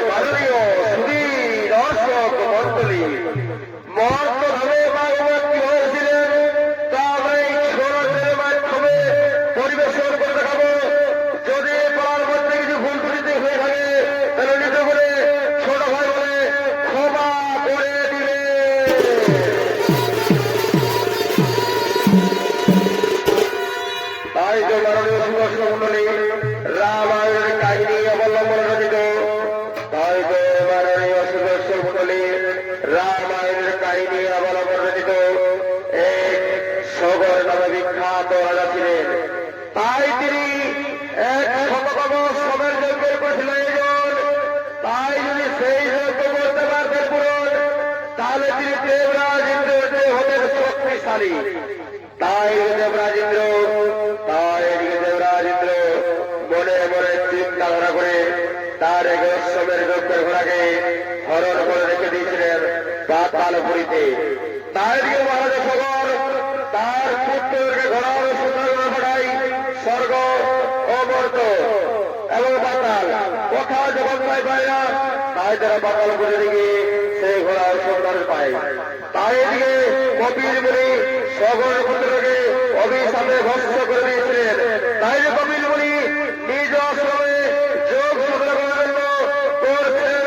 মাননীয় সুধী দর্শক মন্ডলী, মর্তভাবে ভাগবত কি হয়েছিলেন তা আমরা এই ছোড়ের মাধ্যমে পরিবেশন করে দেখাবো। যদি পড়ার মধ্যে কিছু ভুল ত্রুটি হয়ে থাকে তাহলে নিজ করে ছোট ভাই বলে ক্ষমা করে দিবে। তাই তো মাননীয় সুদর্শন মন্ডলী, রামায়ণের কাহিনী অবলম্বন রচিত, তাই তো মাননীয় সুদর্শন মন্ডলী, রামায়ণের কাহিনী অবলম্বন রচিত এক সগর নামে বিখ্যাত রাজা ছিলেন। তাই তিনি এক শততম শ্রমের যজ্ঞের করেছিলেন একজন। তাই যদি সেই যজ্ঞ করতে পারতেন পূরণ, তাহলে তিনি দেবরাজ ইন্দ্র হতেন শক্তিশালী। তাই দেবরাজ ইন্দ্র মনে মনে চিন্তাধারা করে তার এক শ্রমের যজ্ঞের ঘোড়াকে হরণ করে রেখে দিয়েছিলেন পাতালপুরীতে। তাই দিকে মহারাজ সগর তার পুত্রকে ঘোড়ার সুন্দর পাঠাই স্বর্গ অমর্ত এবং পাতাল কোথাও যখন পায় না, তাই তারা পাতালপুরে দিকে সেই ঘোড়ার সুন্দর পায়। তাই এদিকে কপিল মুনি সগর পুত্রকে অভিশাপে ধ্বংস করে দিয়েছিলেন। তাই যে কপিল মুনি নিজ আশ্রমে যোগ সাধনা করার জন্য করছেন।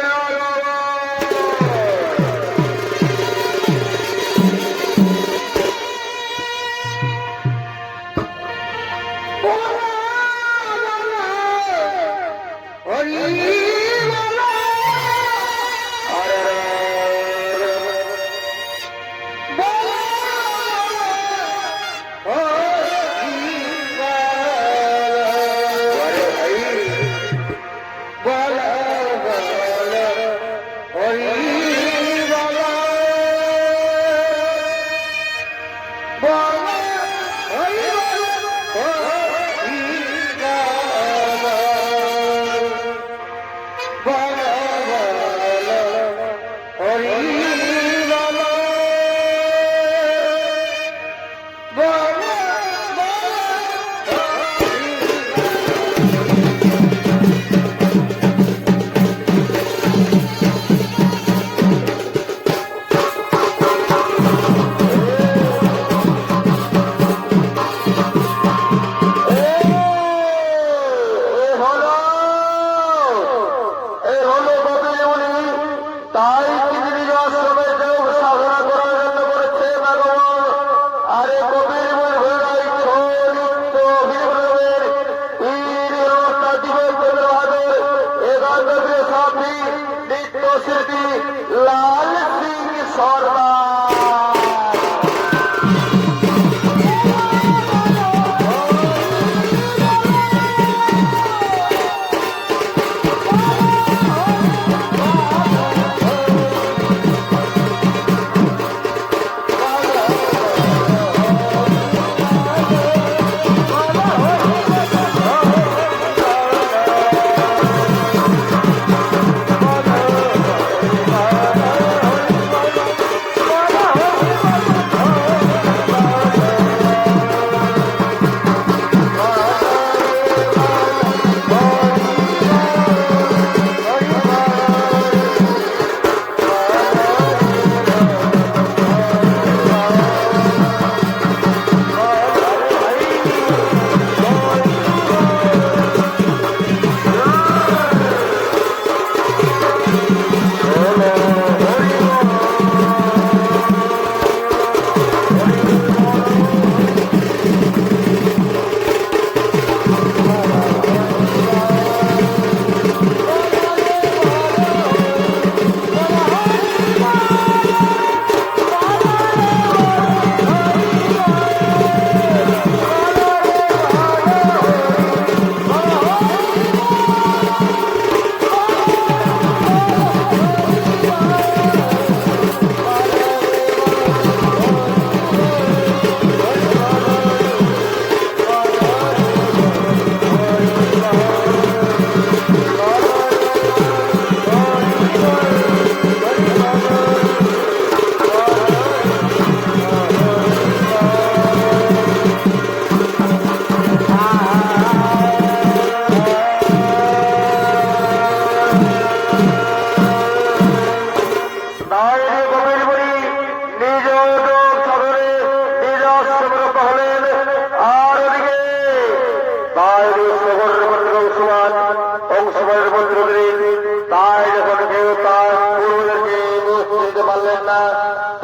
লাল সিং সরদার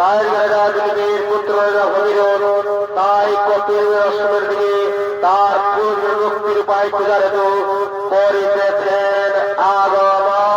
রাজনীতির পুত্র ভগীরথ তাই কপিল অষ্টমের দিকে তার পূর্ণ মুক্তির উপায় খোঁজার হেতু করিতেছেন আগমন।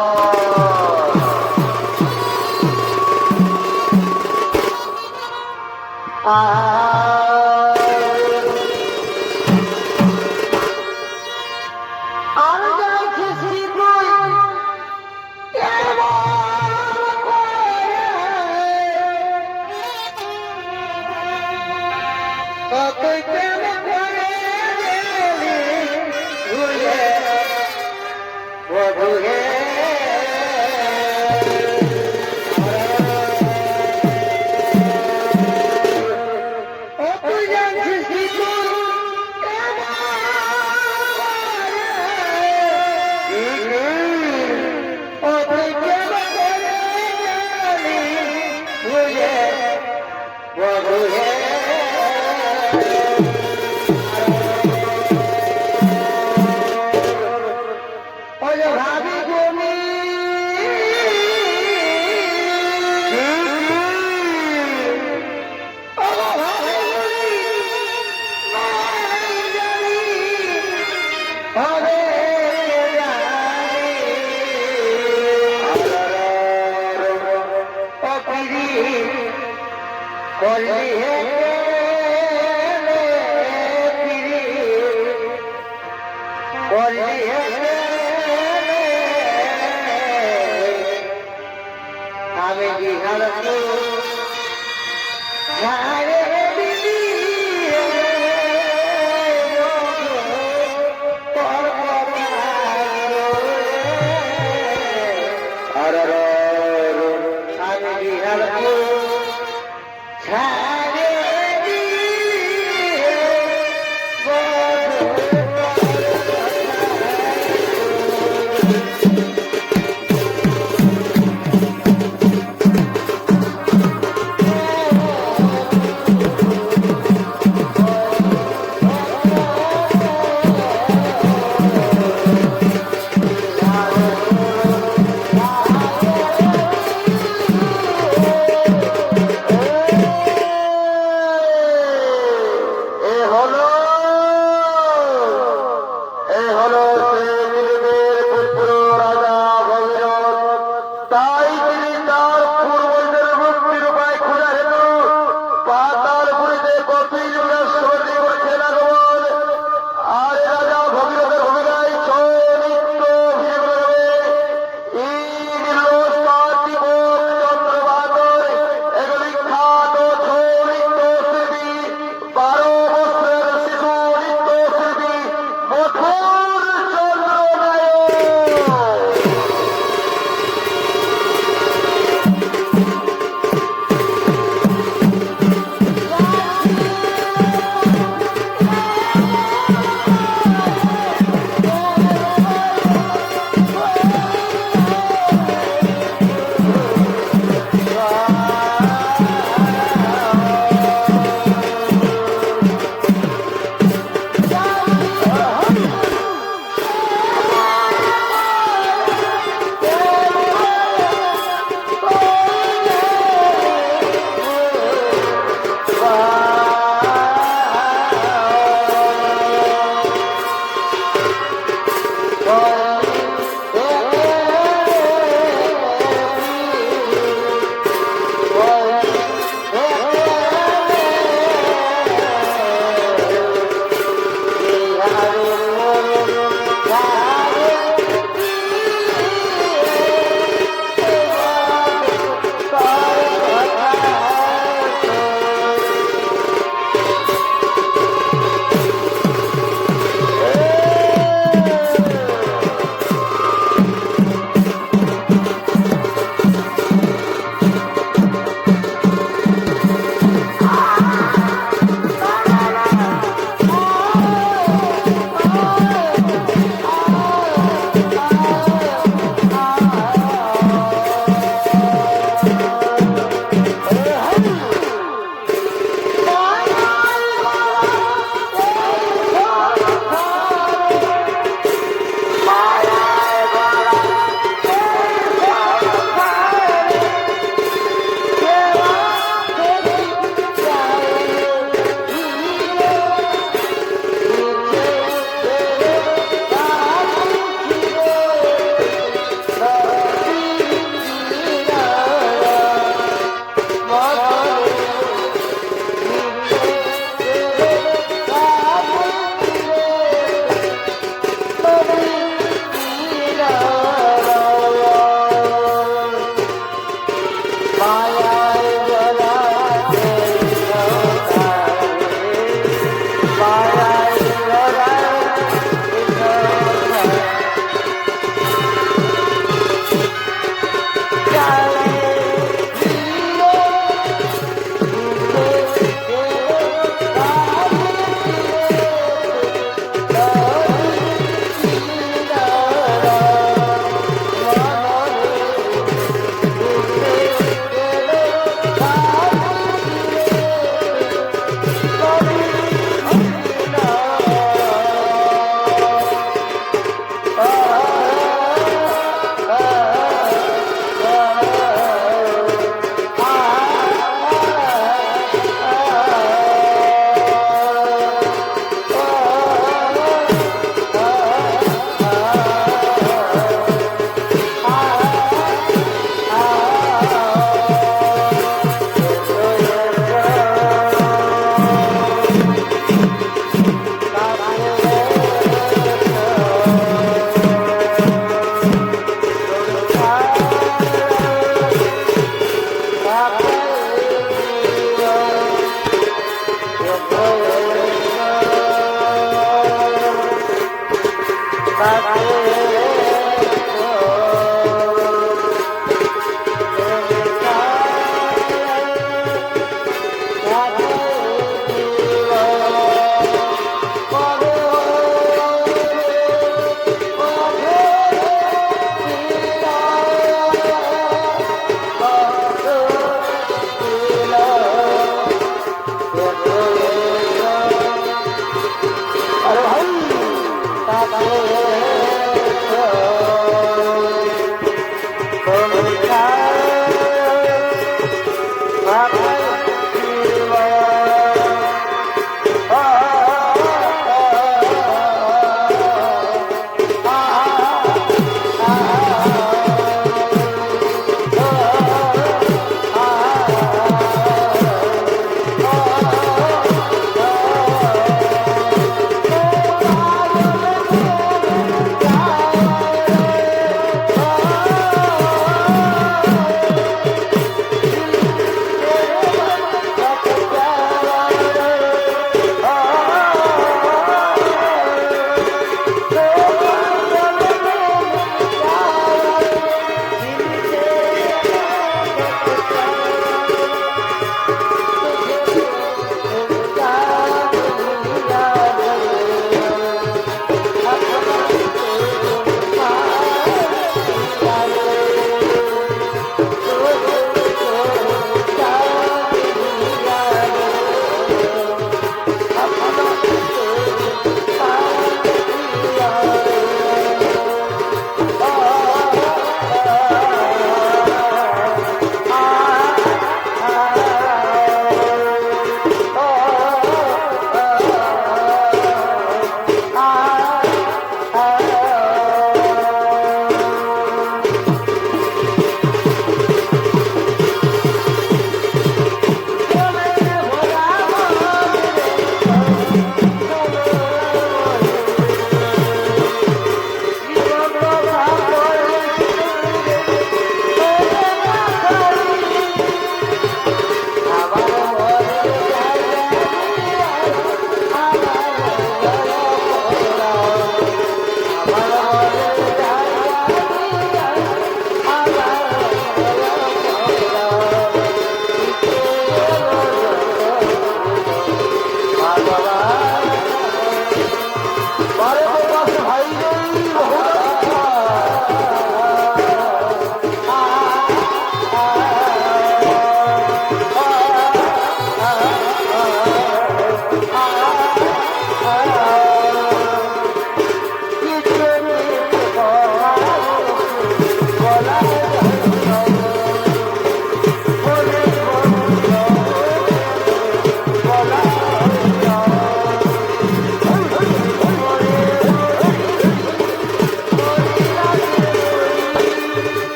Oh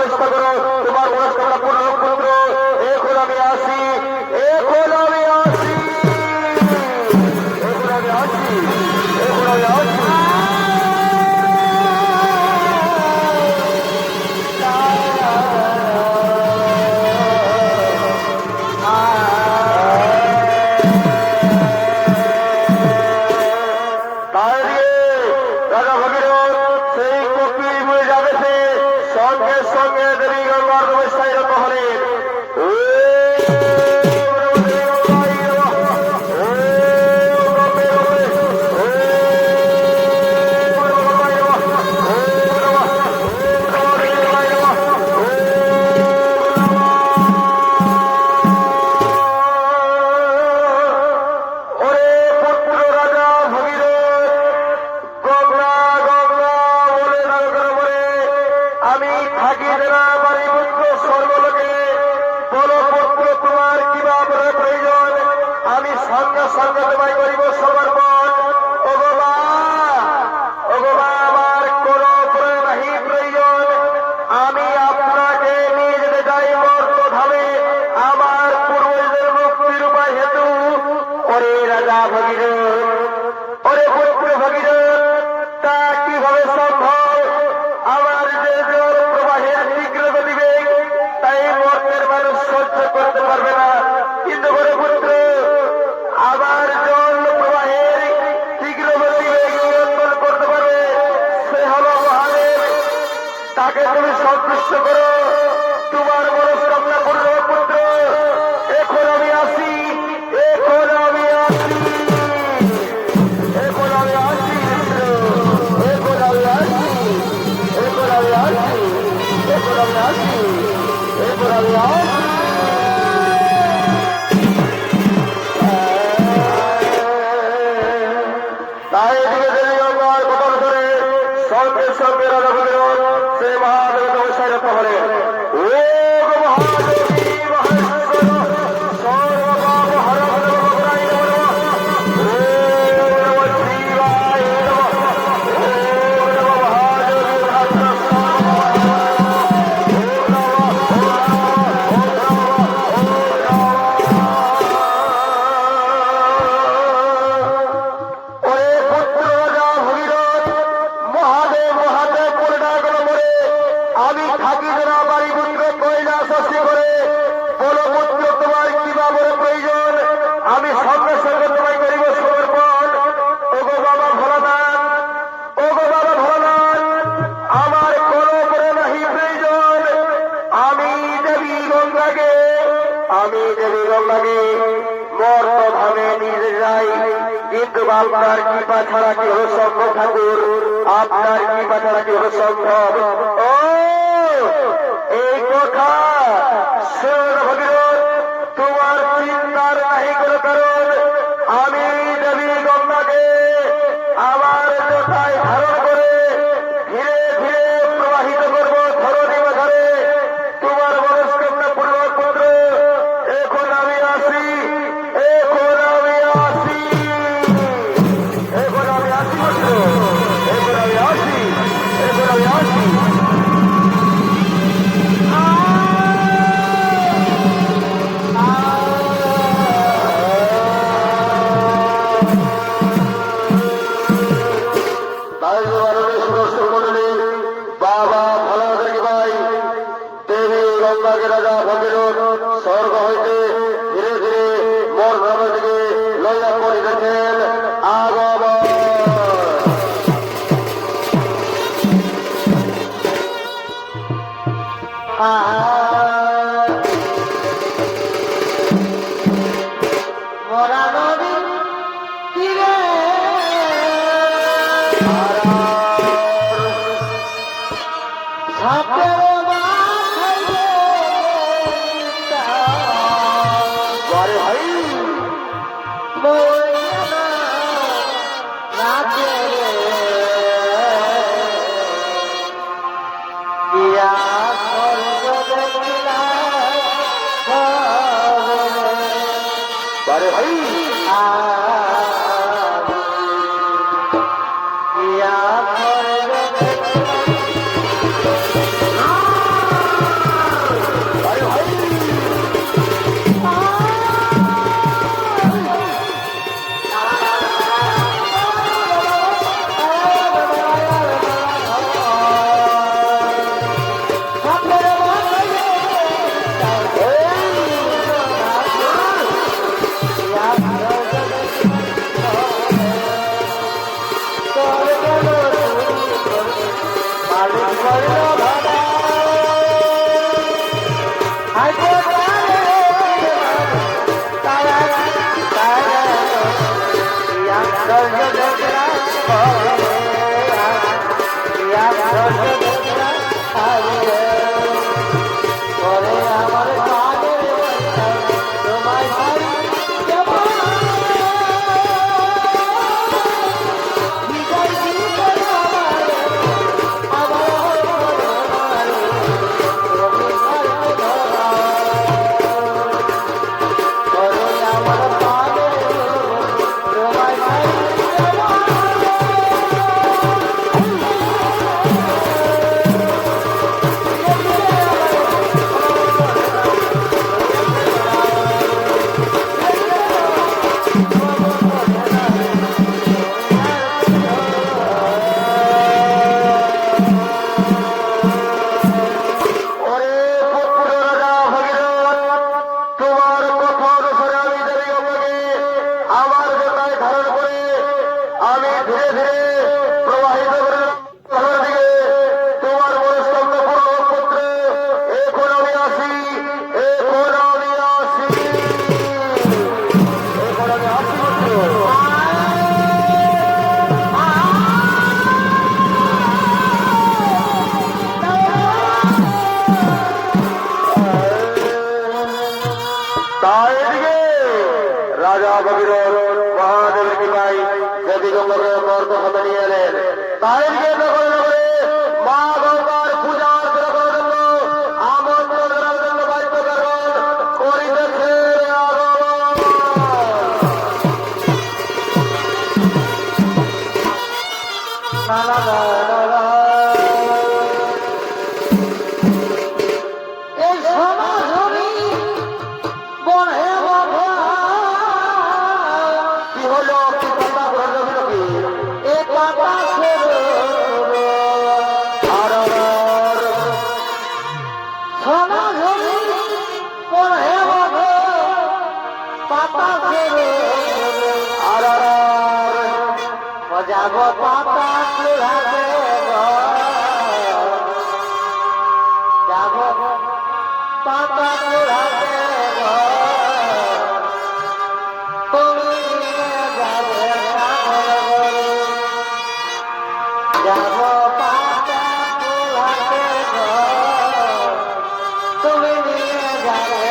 ব্যবস্থা করো, তোমার মনস্কামনা পূর্ণ হোক পুত্র। এখন আমি আসি, এখন আমি আসি, এখন আমি আসি, এখন আমি আসি। সঙ্গে সঙ্গে দেবী গঙ্গার ব্যবস্থায় রত হলেন। আমি থাকি না বাড়ি পুত্র সর্বলোকে, বলো পুত্র তোমার কিভাবে প্রয়োজন, আমি সঙ্গে সঙ্গে তোমায় করিব সমর্পণ। আমার কোন নাহি প্রয়োজন, আমি আপনাকে নিয়ে যেতে চাই মর্তধামে আমার পূর্বজের মুক্তির উপায় হেতু। ওরে রাজা ভগীরথ, ওরে পুত্র ভগীরথ, তা কিভাবে সম্ভব? আমার যে জল প্রবাহের তীব্র গতিবেগ, তাই মর্তের মানুষ সহ্য করতে পারবে না। কিন্তু বড় পুত্র, আবার জল প্রবাহের তীব্র গতিবেগ নিয়ন্ত্রণ করতে পারবে, সে হল মহাদেব। তাকে তুমি সন্তুষ্ট করো, তোমার মনস্কামনা পূর্ণ হোক পুত্র। এখন আমি আসি, এখন আমি আসি, এখন আমি আসি, এখন আমি আসি, এখন আমি আসি, এখন আমি আসি, এখন আমি আসি। তাই এদিকে দেবী গঙ্গার কথা ধরে সঙ্গে সঙ্গে রাজা ভগীরথ সে মহাদেব ব্যবসায় রত হলেন। ও মহাদেবী মহেশ্বর সর্বকাম হরং নমঃ শিবায় নমঃ, ওম নমঃ মহাদেবী আমি থাকি না বাড়ি পুত্র কৈলাস করে, বলো পুত্র তোমার কিভাবে প্রয়োজন, আমি সঙ্গে সঙ্গে তোমায় করিব সমর্পণ। ওগো বাবা ভোলানাথ, ওগো বাবা ভোলানাথ, আমার কোনো করে নাহি প্রয়োজন, আমি দেবী গঙ্গাকে মর্তধামে নিয়ে যাই। কিন্তু আপনার কৃপা ছাড়া কি হলো সম্ভব ঠাকুর, আপনার কৃপা ছাড়া কি হলো সম্ভব? ও এই কথা ভগীরথ, তোমার চিন্তার নাহি কোনো কারণ। আমি দেবী গঙ্গাকে আমার জটায় ধারণ করে ধীরে ধীরে প্রবাহিত করব ধরণী মাঝারে, তোমার মনস্কামনা পূর্ণ পুত্র। এখন আমি আসি, এখন আমি আসি, এখন আমি আসি পুত্র, এখন আমি আসি, এখন আমি আসি। বাবা ভালো ভাই, দেবী গঙ্গাকে রাজা ভগীরথ স্বর্গ হইতে ধীরে ধীরে মোর ধাম থেকে লইয়া করিতেছেন আগমন। মরা নদী তীরে সাপের মাথায় আরে ভাই, রাতে গিয়া স্বর্গ দেখিলা আরে ভাই, গিয়া স্বর্গ দেখিলা দিকে রাজা ভগীরথ মহাদেবের কৃপায় দেবী গঙ্গাকে তর্ক হাতে নিয়ে এলেন। তাই দিকে নগরে নগরে মা গঙ্গার পূজা অর্চনা করার জন্য আমন্ত্রণ করার জন্য বাদ্যকারগণ করিতেছে আগমন। এই সমাধি বনে বাবা কি হলো? কি কথা বললো কি? এ পাতা সমাধি বনে বাবা পাতা যাব পাতা কুড়াতে যাব পাতা কুড়াতে তুমি যাবে যাব পাতা কুড়াতে তুমি যাবে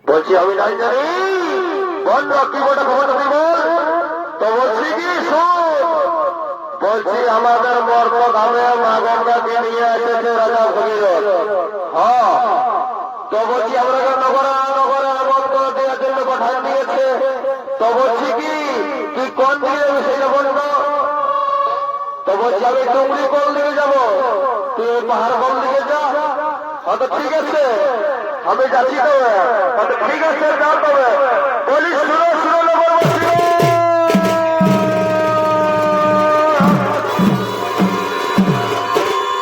বলছি আমি নাই জানি বল কি বটা খবর তুই বল। তো বলছি কি শোন, বলছি আমাদের মর্ম ধামে মা গঙ্গাকে নিয়ে এসেছে রাজা ভগীরথ। হ্যাঁ, তো বলছি আমরা নগরে নগরে মন্ত্র দেওয়ার জন্য পাঠান দিয়েছে। তো বলছি কি তুই কোন দিকে সেটা বলবো। তো বলছি আমি ডুমরি কোন দিকে যাবো, তুই পাহাড় কোন দিকে যা। হয়তো ঠিক আছে আমি যাচ্ছি, তবে হয়তো ঠিক আছে যা। তবে বলি শুনো শুনো নগরবাসী,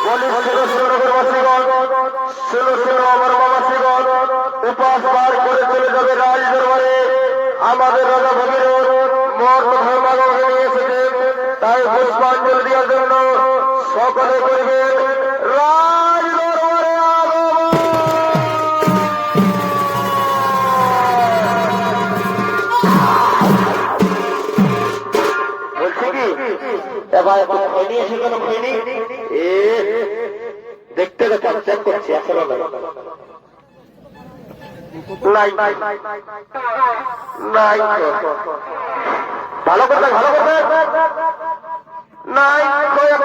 বলি শুনো শুনো নগরবাসীগণ, শুনো শুনো আমার বাবাসীগণ, উপাস পার করে চলে যাবে রাজ দরবারে। আমাদের রাজা ভগীরথ মর্ত ধর্মাগমকে নিয়ে এসেছে, তাই পুষ্পাঞ্জলি দেওয়ার জন্য সকলে করবে রাজ দরবারে আগমন। বলছি কি এবার খৈনি এসে কেন খৈনি দেখতে চেক করছি আসলে নাই নাই নাই ভালো করতে ভালো করতে নাই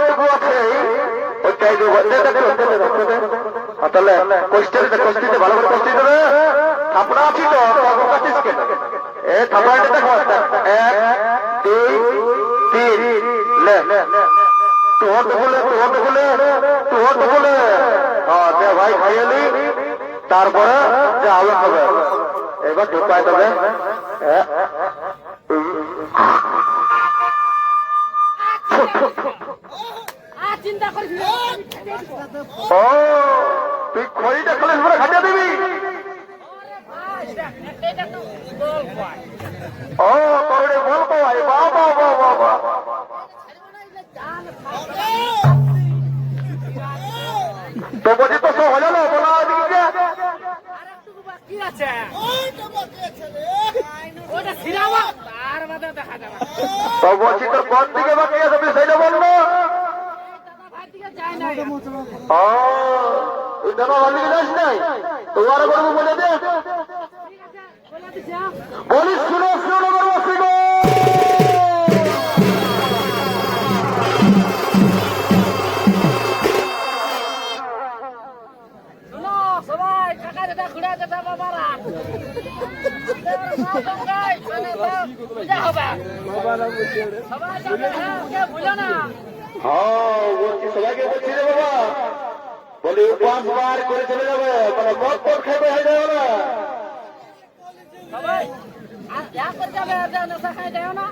একটু আছে ওইটাই তাহলে কষ্টিতে ভালো করে কষ্টি দেবে থাপড়া আছি তো কাটিস কেন এ থাপড়াটা দেখো 1 2 3 লে তোর তো বলে হ্যাঁ দে ভাই খাইলি তারপরে যা হবে হবে এবার ঢুকাই দেবে চিন্তা করিস ও তুই খড়িটা কলেজ পরে খাটিয়ে দিবি ও তোর বল পাই বাবা তো বলছি তো সব হলো না বলা দিকে কি আছে ওটা ছিড়াবা তার বাদে দেখা যাবে তো বলছি তোর কোন দিকে বাকি আছে তুই সেইটা বললো ও তুই দাদা বাড়িতে যাস নাই তোমার গরু বলে দে বলিস শুনো গর্বশ্রী সবাই কাকা যেটা ঘুরা যেটা বাবারা পূজা হবে সবাই যাবে হ্যাঁ ভুলো না হ্যাঁ বলছি সবাইকে বলছি রে বাবা বলি উপাস বার করে চলে যাবে মানে মদ পদ খাইবে হয়ে যাবে না সবাই আর যা করে যাবে নেশা খাই যাও না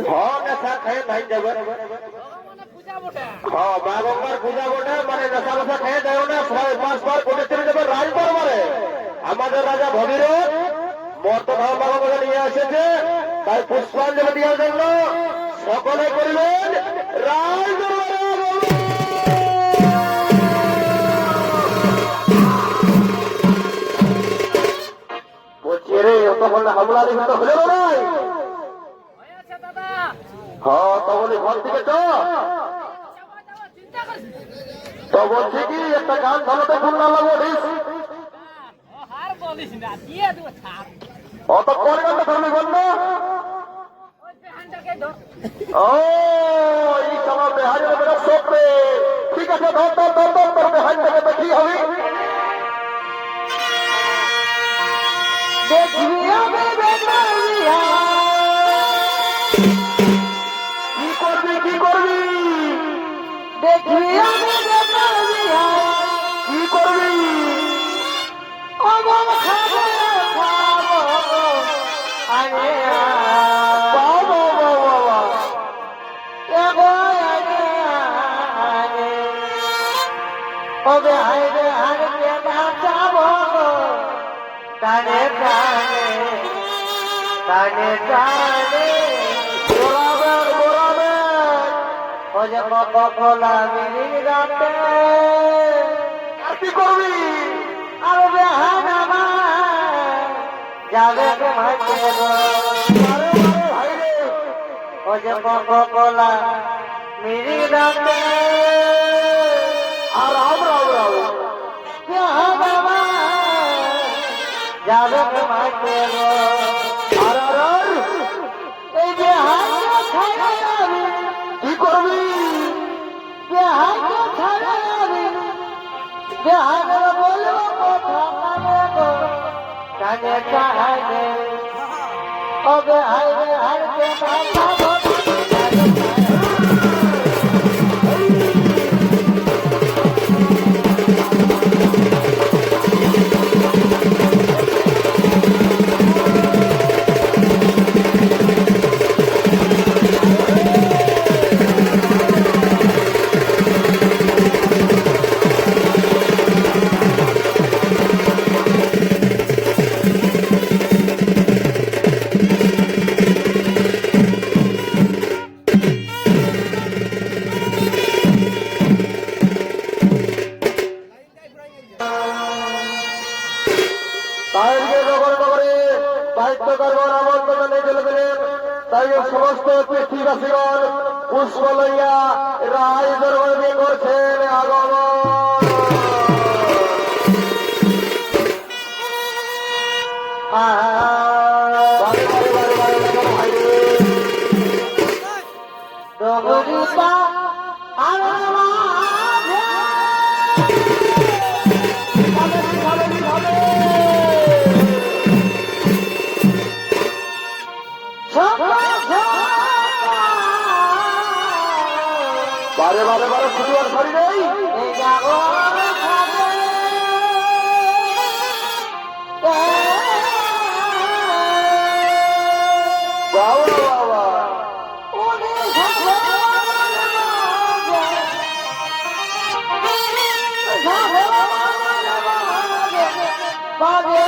হ্যাঁ নেশা খাই ভাই যাবে মানে পূজা বটে হ্যাঁ মা গঙ্গার পূজা বটে মানে নেশা নেশা খেয়ে যাও না সবাই উপাস বার করে চলে যাবে রাজদরবারে আমাদের রাজা ভগীরথ মর্তভাব বাবা নিয়ে এসেছে তাই পুষ্পাঞ্জলি দেওয়ার জন্য সকলে করিবেন রাজদরবারে বলছি রে অত বললে হামলা দেখে তো হলো নাই হয়েছে দাদা হ্যাঁ তো বলি ঘর থেকে তো চিন্তা করিস তো বলছি কি একটা গান ধরতে ফুল না লাগবো আর বলিস না দিয়ে দেবো ছাড় অত পরে গানটা ধরলি বল না ওই পেহানটাকে ধর ও এই সময় বেহারের বেড়া সপরে ঠিক আছে ধর তোর বেহার থেকে দেখি হবে কি করবি দেখি আমি কি করবি অমন খাবো আরে বাবা বাবা এগো আরে ওবে হাইরে হাইরে নাচাবো টানে টানে টানে টানে গোলাবে ও যে কলা মিলি রাতে আর কি করবি আর বেহানা যাবে মাঝে ভাই রে ও যে কলা মিলি রাতে আর রাও বেহানা যাবে মাঝে আর এই যে হাতে ছাড়াবি কি করবি যে হাতে ছাড়াবি যে হাতে বলবো কথা মানে গো কানে চাহে ওবে হাইরে হাইরে নাচাবো তাইকে নগরে বাহিত্যকর্মণ আমন্ত্রণ নিয়ে চলে গেলেন তাই সমস্ত পৃথিবীবাসীগণ পুষ্প লইয়া রায় দরবারে করছেন আগমন ডগরিতা বারে বারে বারে শুধু আর সরি নেই। এই জাগর থাকে বাবা বাবা উনি থাকে বাজে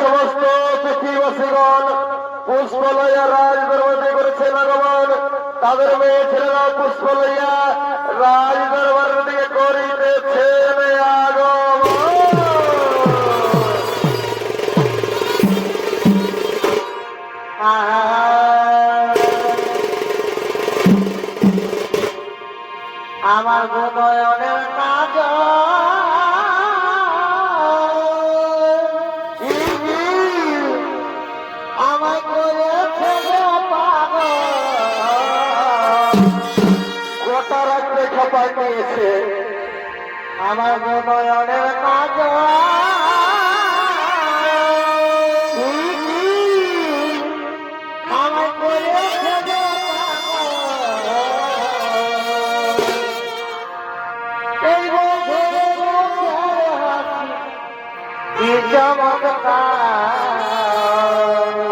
সমস্ত পৃথিবীবাসীগণ পুষ্প লইয়া রাজ দরবারে করেছে ভগবান। তাদের মেয়ে ছেলেরা পুষ্প লইয়া রাজ দরবারের দিকে করিতেছে আগমন। আমার গোদয়নের কাজ আমায় করেছে পাগল গোটা রাত্রে খপায় নিয়েছে। আমার গোদয়নের কাজ আমায় করেছে এই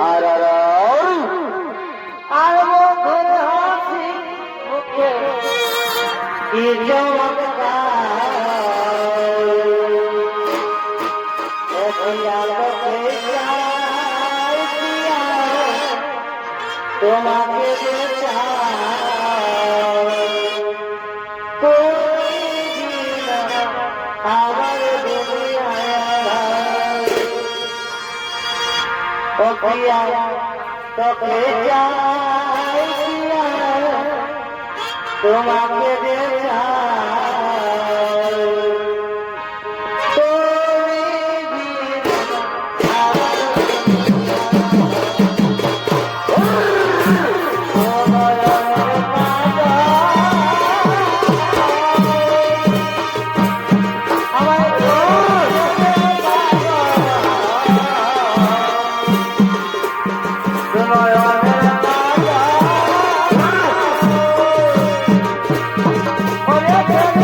আর আর বন্ধুর হাসি মুখে কি তোমাকে আমার দুনিয়া তোকে চাই তোমাকে Oh, yeah.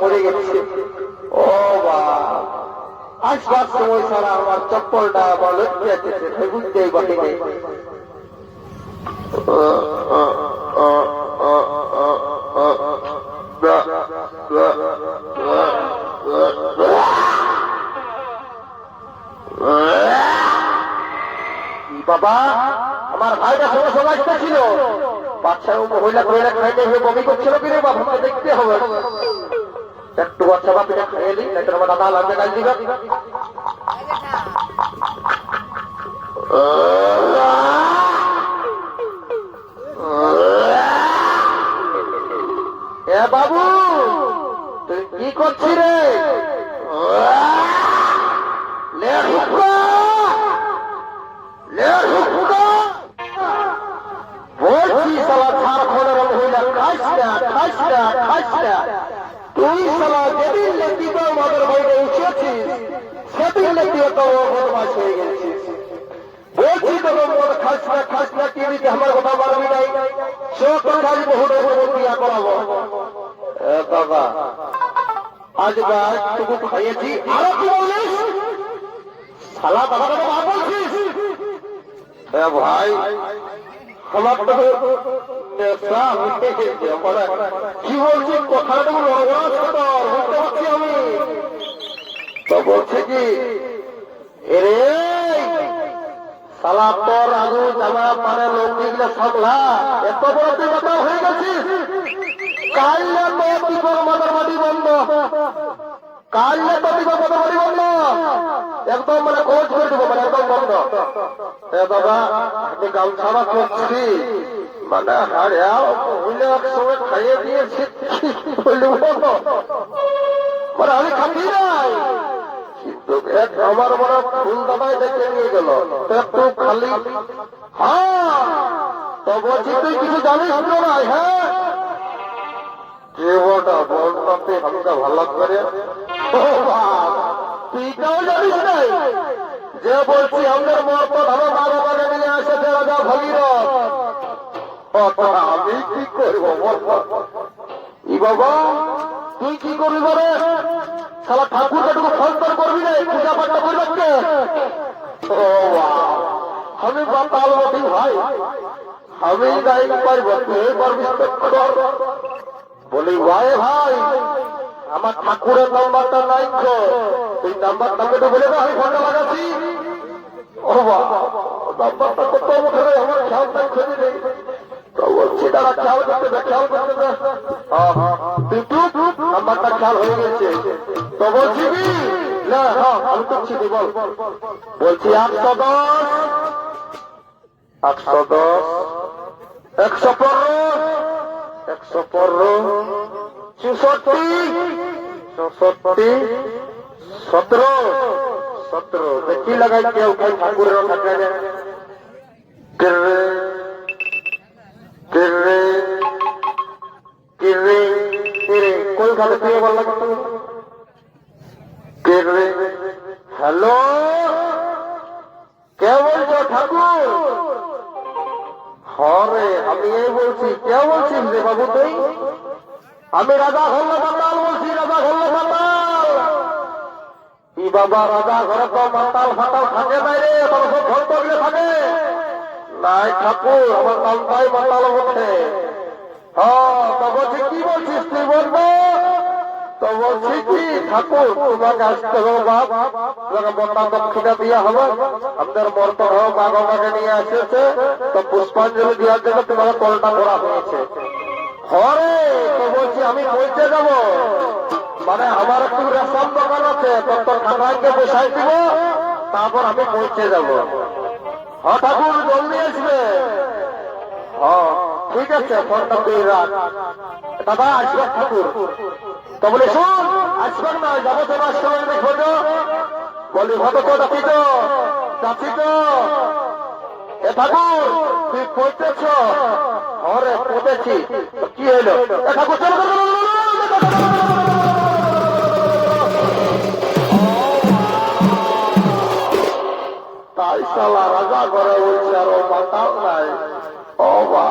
মরে গেছে। ও বা আসবার সময় ছাড়া আমার চপ্পলটা আমার লক্ষ্য আছে, বুঝতেই পারি নেই। বাবা আমার ভাইটা সঙ্গে সঙ্গে ছিল, বাচ্চা মহিলা কহিলা খাইতে হয়ে বমি করছিল কিনে বাবা দেখতে হবে, একটু বাচ্চা বাপিটা খাইয়ে দিই, নাকি আমার দাদা লাগবে কাজ দিবে। এ বাবু তুই কি করছিস রে? বলছি সালা ঝাড়খণ্ডের মহিলা খাইস না, খাইস না, খাইস না। তুই সালা যেদিন লেখি তো আমাদের বাইরে উঠেছিস, সেদিন লেখি তো বদমাস হয়ে গেছিস। বলছি তো মদ খাইস না, খাইস না, কি দিতে আমার কথা মানবি নাই, সে কথা বহু বিয়া করাবো। বাবা আজ টুকু খাইয়েছি, আরো কি বলিস? সালা বাবা বাবা বলছিস? ভাই আমার তো কি বলছি কথাটা বুঝতে পারছি আমি। তো বলছে কি এরে সালা তোর আগু জামা পারে লঙ্গিগুলো সামলা, এত বড় তুই কথা হয়ে গেছিস। কাললে তো দিবর মাদারবাড়ি বন্ধ, কাললে তো দিবর মাদারবাড়ি বন্ধ, একদম মানে খোঁজ করে দেবো, মানে একদম বন্ধ। বাবা আমি গামছাড়া করছি, মানে হাড়িয়াও মহিলা একসঙ্গে খাইয়ে দিয়েছি, মানে আমি খাবি নাই, কিন্তু আমার মনে ফুল দাবায় দেখে নিয়ে গেল একটু খালি। হ্যাঁ তো বলছি তুই কিছু জানিস তো নাই? হ্যাঁ জীবনটা বলতে আমাকে ভালো করে তুইটাও জানিস নাই যে বলছি আমাদের মত ধরো মা বাবাকে নিয়ে এসেছে রাজা ভগীরথ। আমি কি করবো ই বাবা, তুই কি করবি বলে সালা ঠাকুরকে ফলতর করবি না, পূজা পাঠটা করবে। ও আমি বাতাল বটি ভাই, আমি গাই পারবো, তুই পারবি। বলি ভাই ভাই আমার ঠাকুরের নাম্বারটা নাই, তুই নাম্বারটা কেটে বলে আমি ফোনটা লাগাচ্ছি। ও বাবা নাম্বারটা কত মুখে আমার খেয়াল থাকছে নেই, তো বলছি তারা খেয়াল করতে দে, খেয়াল করতে দে। তুই নাম্বারটা খেয়াল হয়ে গেছে, তো বলছি কি না? হ্যাঁ আমি তো ছিলি, বল। বলছি 110 110 115 115 64 64 17 17 দেখি লাগাই কেউ কেউ ঠাকুরের থাকে কোন খালে তুই বল লাগতো। হ্যালো কে বলছো ঠাকুর? হরে আমি এই বলছি, কে বলছিস রে বাবু তুই? আমি রাজা ঘল্লা মাতাল বলছি, রাজা ঘল্লা মাতাল। কি বাবা রাজা ঘরে তো মাতাল ফাতাল থাকে নাই রে, তোমার সব ঘর তগলে থাকে নাই ঠাকুর, আমার কালটাই মাতাল বলছে। হ্যাঁ তো বলছি কি বলছিস তুই বলবো? তো বলছি কি ঠাকুর তোমাকে আসতে হবে বাপ, তোমাকে বন্যা দক্ষিণা দিয়া হবে, আপনার মর্তর হোক মা বাবাকে নিয়ে এসেছে, তো পুষ্পাঞ্জলি দেওয়ার জন্য তোমাকে কলটা করা হয়েছে। হরে তো বলছি আমি পৌঁছে যাব, মানে আমার একটু রেশন দোকান আছে, তোর ঠাকুরকে বসাই দিব, তারপর আমি পৌঁছে যাব। হ্যাঁ ঠাকুর জলদি আসবে। হ্যাঁ ঠিক আছে ফোনটা তুই রাখ। দাদা আসবে ঠাকুর? তো বলে শোন আসবেন না, যাবো তো সময় দেখো তো। বলি হতো তো ডাকি তো, যাচ্ছি তো। এ ঠাকুর তুই পৌঁছেছ? হরে পৌঁছেছি। কি হইলো? এ ঠাকুর চলো তাই শালা রাজা ঘরে বলছে আর ও মাতাল নাই। ও বা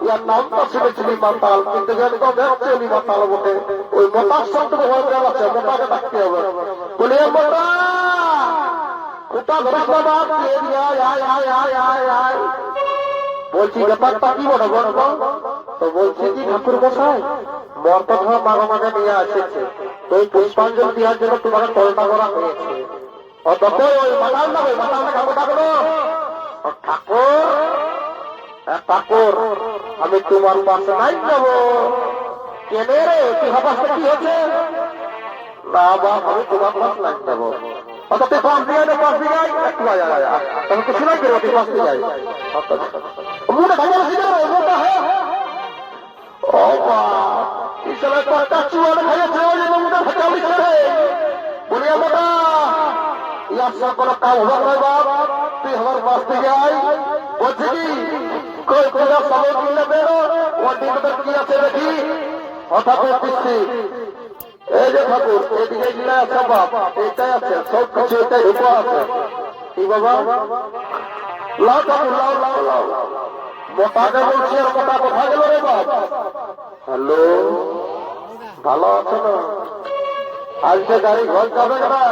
ইয়ার নামটা শুনেছিলি মাতাল, কিন্তু অ্যাকচুয়ালি মাতাল বটে। ওই মোটার সঙ্গে ভয় গেল আছে, মোটাকে ডাকতে হবে। বলি মোটা কোটা ধরিস না বাপ, বলছি ব্যাপারটা কি বটে বলবো? তো বলছি কি ঠাকুর মশাই, মর কথা মাঘ মাঘে নিয়ে এসেছে, তো ওই পুষ্পাঞ্জলি দেওয়ার জন্য তোমাকে কলটা করা হয়েছে। অতঃপর ওই মাতালটা ঠাকুর ডাকলো, ঠাকুর ঠাকুর আমি তোমার পাশে নাই যাবো। কেনে রে তুই হবাস কি হচ্ছে? না বাপ আমি তোমার পাশ নাই যাবো। অত তুই পাশ দিয়ে পাশ দিয়ে যাই একটু তবে কিছু নাই করবো, তুই পাশ দিয়ে যাই মুখে খাইয়া বসে যাবে মুখটা। হ্যাঁ ও বাপ এই সময় কয়টা চুয়ালে খাইয়েছে ওই জন্য মুখে ফাঁকা উঠছে রে। বলি মোটা ইয়ার সব কোনো কাজ হবার নয় বাপ, তুই আমার পাশ দিয়ে যাই। বলছি কি কই পূজার সময় কিনলে বেরো, ওর দিকে কি আছে দেখি। হঠাৎ দিচ্ছি এই যে ঠাকুর এদিকে গিয়ে আছে বাপ, এটাই আছে সব কিছু, এটাই ঢুকো আছে। কি বাবা লাও ঠাকুর লাও লাও লাও। মোটাকে বলছি আর মোটা কোথা গেল রে বাপ? হ্যালো ভালো আছো না? আজকে গাড়ি ঘর যাবে না,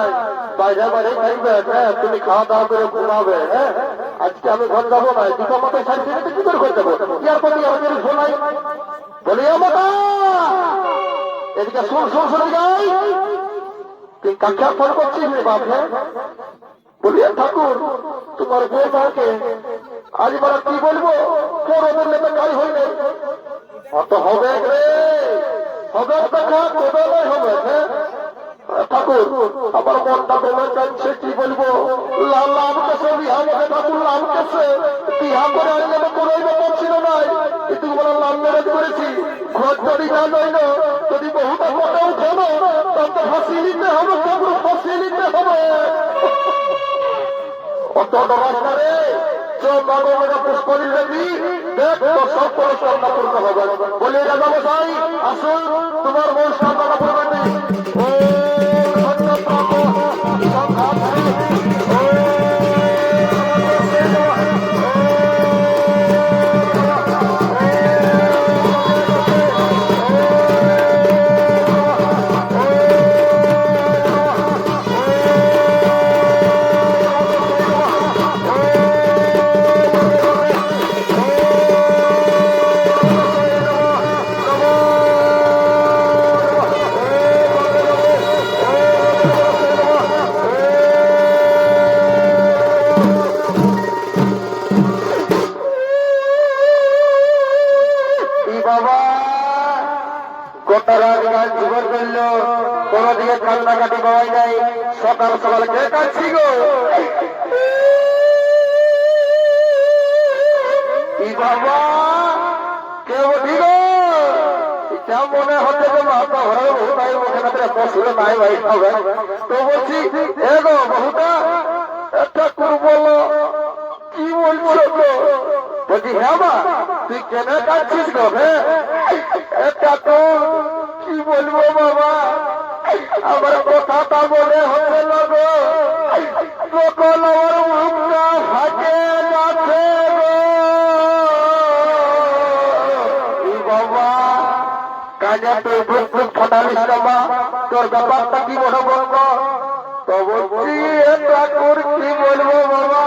বাইরে বাইরে খাইবে। হ্যাঁ তুমি খাওয়া দাওয়া করে ঘুমাবে। হ্যাঁ আজকে আমি ঘর যাবো না, দুটো মতো সার্টিফিকেট কি করে করতে যাবো? ইয়ার প্রতি আমাদের শোনাই। বলি মোটা এদিকে শুন শুন শুনে যাই, তুই কাকে ফোন করছিস রে বাপ? হ্যাঁ বলি ঠাকুর তোমার বউ মাকে আজ বলা কি বলবো, তোর ওদের নেবে কাজ হইলে অত হবে রে, হবে দেখা তবে হবে। হ্যাঁ ঠাকুর আমার মনটা বেমে যাচ্ছে, কি বলবো? লাম কেছে বিহা বলে ঠাকুর, লাম কেছে বিহা করে আনলে তো কোনোই ব্যাপার ছিল না, কিন্তু বলে লাম মেরেজ করেছি। ঘর যদি না নইল, যদি বহুটা ফটো উঠে না তাতে ফাঁসিয়ে নিতে হবে ঠাকুর, ফাঁসিয়ে নিতে হবে। অত রাস্তা রে পুষ্পরি দেবী দেখ তোর সব করে সন্ধ্যা পূর্ণ হবে। বলে রাজা মশাই আসুন তোমার বউ সন্ধ্যা পূর্ণ। কোনদিকে কান্নাকাটি পাওয়াই নাই, সকাল সকাল কে কাঁদছি গো? কি বাবা কেউ ঠিক এটা মনে হচ্ছে যে মাথা ঘরের বহুটাই মুখে না পশুরে নাই ভাই হবে। তো বলছি এ গো বহুটা একটা বলো কি বলছো তো? বলছি হ্যাঁ মা তুই কেন কাঁদছিস গো? হ্যাঁ একটা তো কি বলবো বাবা, আমার কথাটা মনে হচ্ছে না গো, সকল আমার মুখটা ফাটে যাচ্ছে গো বাবা। কাজে তুই বুক বুক ফাটালিস না মা, তোর ব্যাপারটা কি বড় বলবো? তো বলছি ঠাকুর কি বলবো বাবা,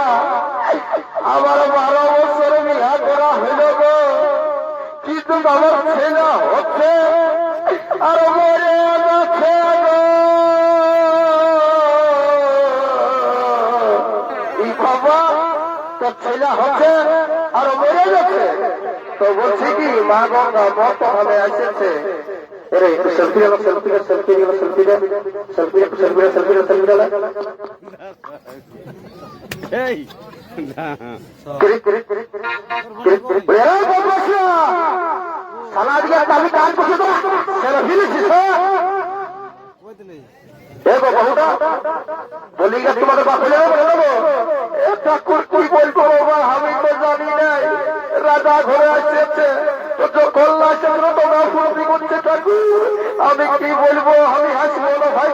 আমার 12 বছর বিয়া করা হইল গো, কিন্তু আমার ছেলে হচ্ছে আর মরে যাচ্ছে গো। এই বাবা তোর ছেলে হচ্ছে আর মরে যাচ্ছে। তো বলছি কি মা গঙ্গা মত ভাবে এসেছে। এরে একটু সেলফি গেল, সেলফি গেল, সেলফি গেল, সেলফি গেল, সেলফি গেল, সেলফি গেল, সেলফি গেল, সেলফি গেল। সালা দিয়ে আমি কাজ করছি তো সেলফি নিচ্ছিস দেখো বহুটা বলি গেছে তোমাদের বাপে বলবো ঠাকুর তুই বলবো বাবা, আমি তো জানি নাই রাজা ঘরে আসছে তো কল্যাণ চন্দ্র তোমরা ফুর্তি করছে ঠাকুর, আমি কি বলবো? আমি হাসবো না ভাই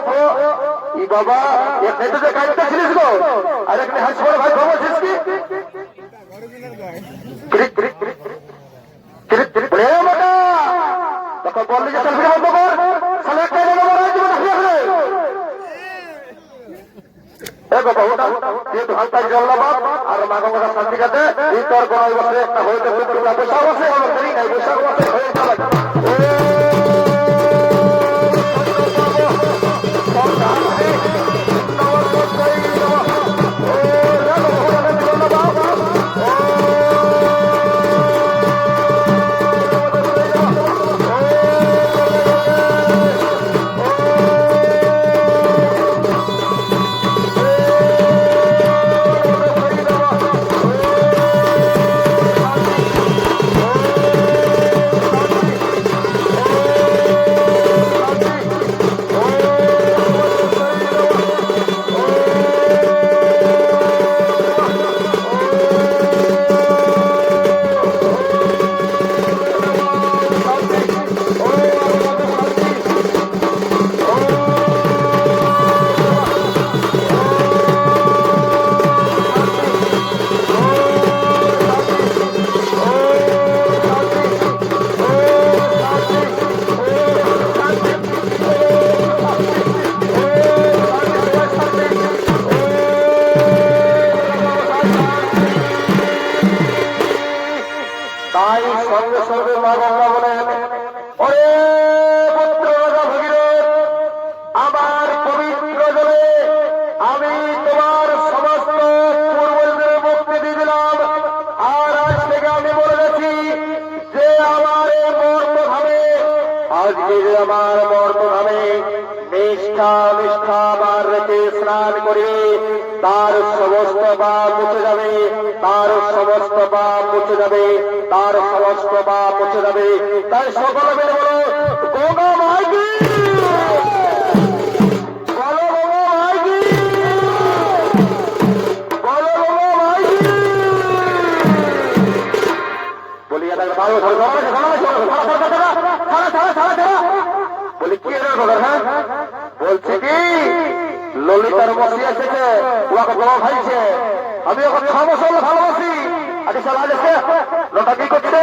ই বাবা এখানে তো যে কাজটা ছিলিস গো, আর এখানে হাসবো না ভাই বলছিস কি? বৈশাখ মাসে হলো দেরি নাই, বৈশাখ মাসে হয়ে যাবে। তাই সঙ্গে সঙ্গে মা গঙ্গা বলেন, ওরে পুত্র রাজা ভগীরথ, আমার পবিত্র জলে আমি তোমার সমস্ত পূর্বজদের মুক্তি দিয়ে দিলাম। আর আজ থেকে আমি বলে গেছি যে আমার এই মর্তধামে, আজকে যে আমার মর্তধামে নিষ্ঠা আমার রেখে স্নান করে তার সমস্ত পাপ মুছে যাবে, তার সমস্ত পাপ মুছে যাবে, তার সমস্ত পাপ মুছে যাবে। তাই সকলে মিলে বলো গঙ্গা মাইকি, বলো গঙ্গা মাইকি, বলো গঙ্গা মাইকি। বলি এটা ভালো বলি কি হ্যাঁ বলছে কি ললিতার বসি এসেছে, ওকে বড় ভাইছে, আমি ওকে 6 বছর ভালোবাসি। আজ সব আজ এসে লোটা কি করছে?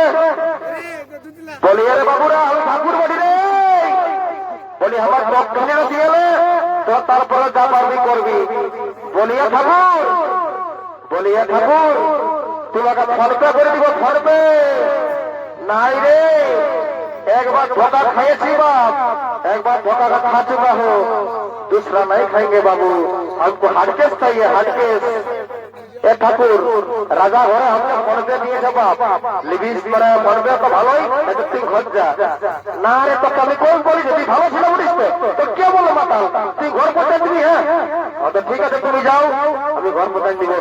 বলি আরে বাবুরা আমি ঠাকুর বাড়ি রে, বলি আমার দক্ষিণে দিয়ে এলে তো তারপরে যা পারবি করবি। বলিয়া ঠাকুর, বলিয়া ঠাকুর তোমাকে ফলপে করে দিব, ফলপে নাই রে। একবার ধোকা খাইছি বাপ, একবার धोखा का खा चुका हो, दूसरा नहीं खाएंगे बाबू, हमको हार्डकेस चाहिए, हार्डकेस। ए ठाकुर राजा घरे हमने मनबे दिए जब लिबिस पर मनबे तो ভালোই, এটা তুই ঘর যা না রে। তো আমি কোন বলি যদি ভালো ছিল বলিস তো কে বলো মাতাল তুই ঘর পৌঁছে দিবি? হ্যাঁ তো ঠিক আছে তুমি যাও, আমি ঘর পৌঁছে দিব।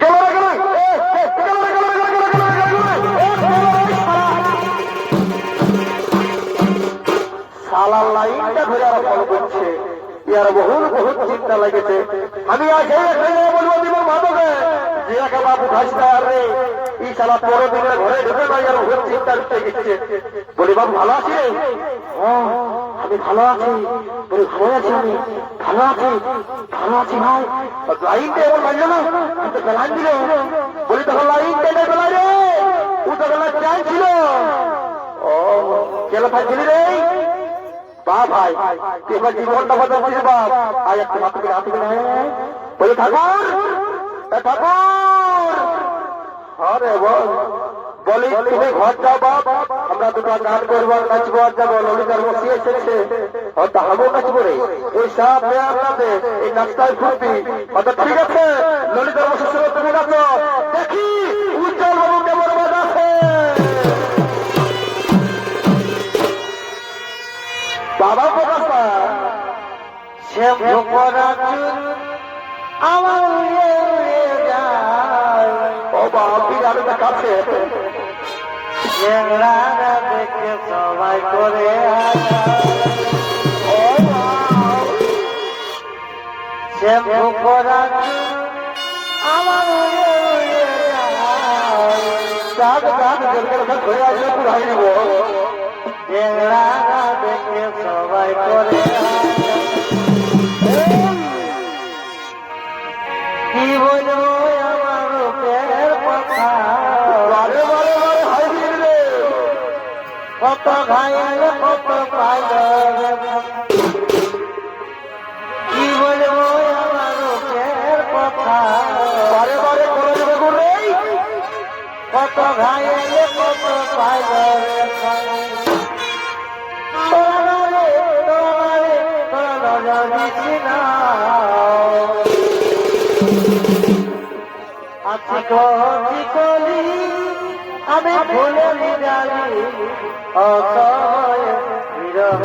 চলো রে গেলো, চলো রে গেলো, সালার লাইনটা ধরে আর ফলো করছে, ইয়ার বহুত চিন্তা লাগেছে। আমি আগে বলবো দিব মাদকে যে একা বাবু ঘাসটা রে এই সালা পরে দিনে ঘরে ঢুকে না, ইয়ার বহুত চিন্তা উঠে গেছে। বলি বাবু ভালো আছি রে? আমি ভালো আছি। বলি ভালো আছি, আমি ভালো আছি, ভালো আছি ভাই। লাইনটা এবার মানলো না, লাইন দিল। বলি তখন লাইনটা এনে বেলা রে, ও তো বেলা চাইছিল। ও কেলা থাকছিলি রে বা ভাই, তুই এবার জীবনটা বদল করিস বাপ। আজ একটা মাত্র হাতে বলি ঠাকুর, ঠাকুর আরে বল, বলি তুমি ঘর যাও বাপ, আমরা দুটো গান করবো, নাচবো, আর যাবো। ললিতার বসি এসেছে, হয়তো হামও নাচবো রে, ওই সাপ আপনাদের এই নাচটাই ফুটবি। হয়তো ঠিক আছে ললিতার বসির সঙ্গে তুমি নাচো, দেখি উজ্জ্বল বাবু কেমন বাজাছে। বাবা প্রকাশা সে ভোপরা চুল আমার উড়ে উড়ে যায়, ও বাবা বিরাট কাছে চেংড়ারা দেখে সবাই করে সে ভোপরা চুল আমার উড়ে উড়ে যায়, চাঁদ চাঁদ জলকে ধরে আসলে পুরাই দিব। চেংড়ারা দেখে সবাই করে কি বলবো আমার রূপের কথা, বারে বারে বারে হাই রে, কত ঘাইল কত পাইল, কি বলবো আমার রূপের কথা, বারে বারে করে দেবে রে। কত ঘাইলে কত পাইল রে খাই। তোরা রে তোরা নজর দিছি না আছি কলি আমি ভুলে জানি অসহায় বিরহ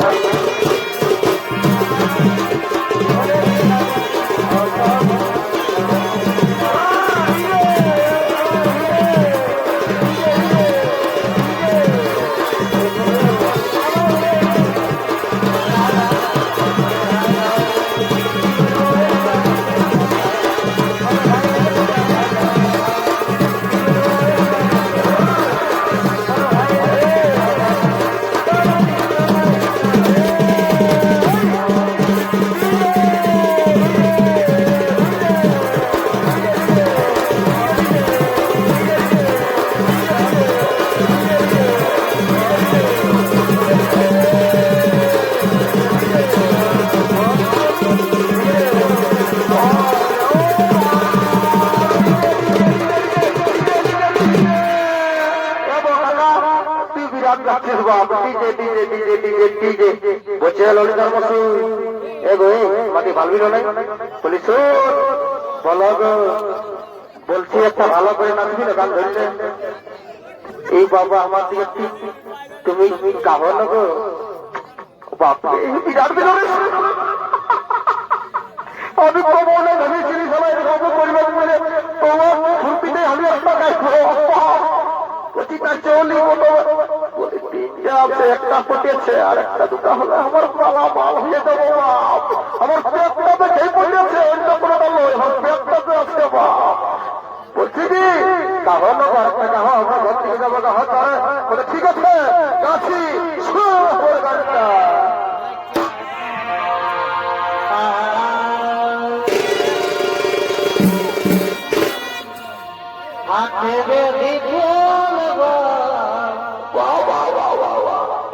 বলছে ললিতার মশু এগো মাটি ভালবি নাই বলিস বলো গো বলছি একটা ভালো করে নাচবি না গান ধরলে এই বাবা আমার দিকে তুমি গাবো না গো বাবা বিরাট বিরাট আমি কমলে ভেবেছিলি সবাই গল্প পরিবার বলে তোমার ফুলপিতে আমি একটা গাইবো প্রতিটা চলি একটা ফুটেছে আর একটা দুটা হলে আমার পালা মাল হয়ে যাবো আমার পেটটা সেই পড়েছে অন্য কোনো নয় আমার পেটটাতে আসছে বলছি কি তাহলে আমরা ঘর থেকে যাবো বলে ঠিক আছে যাচ্ছি গাড়িটা হাতে বিপুল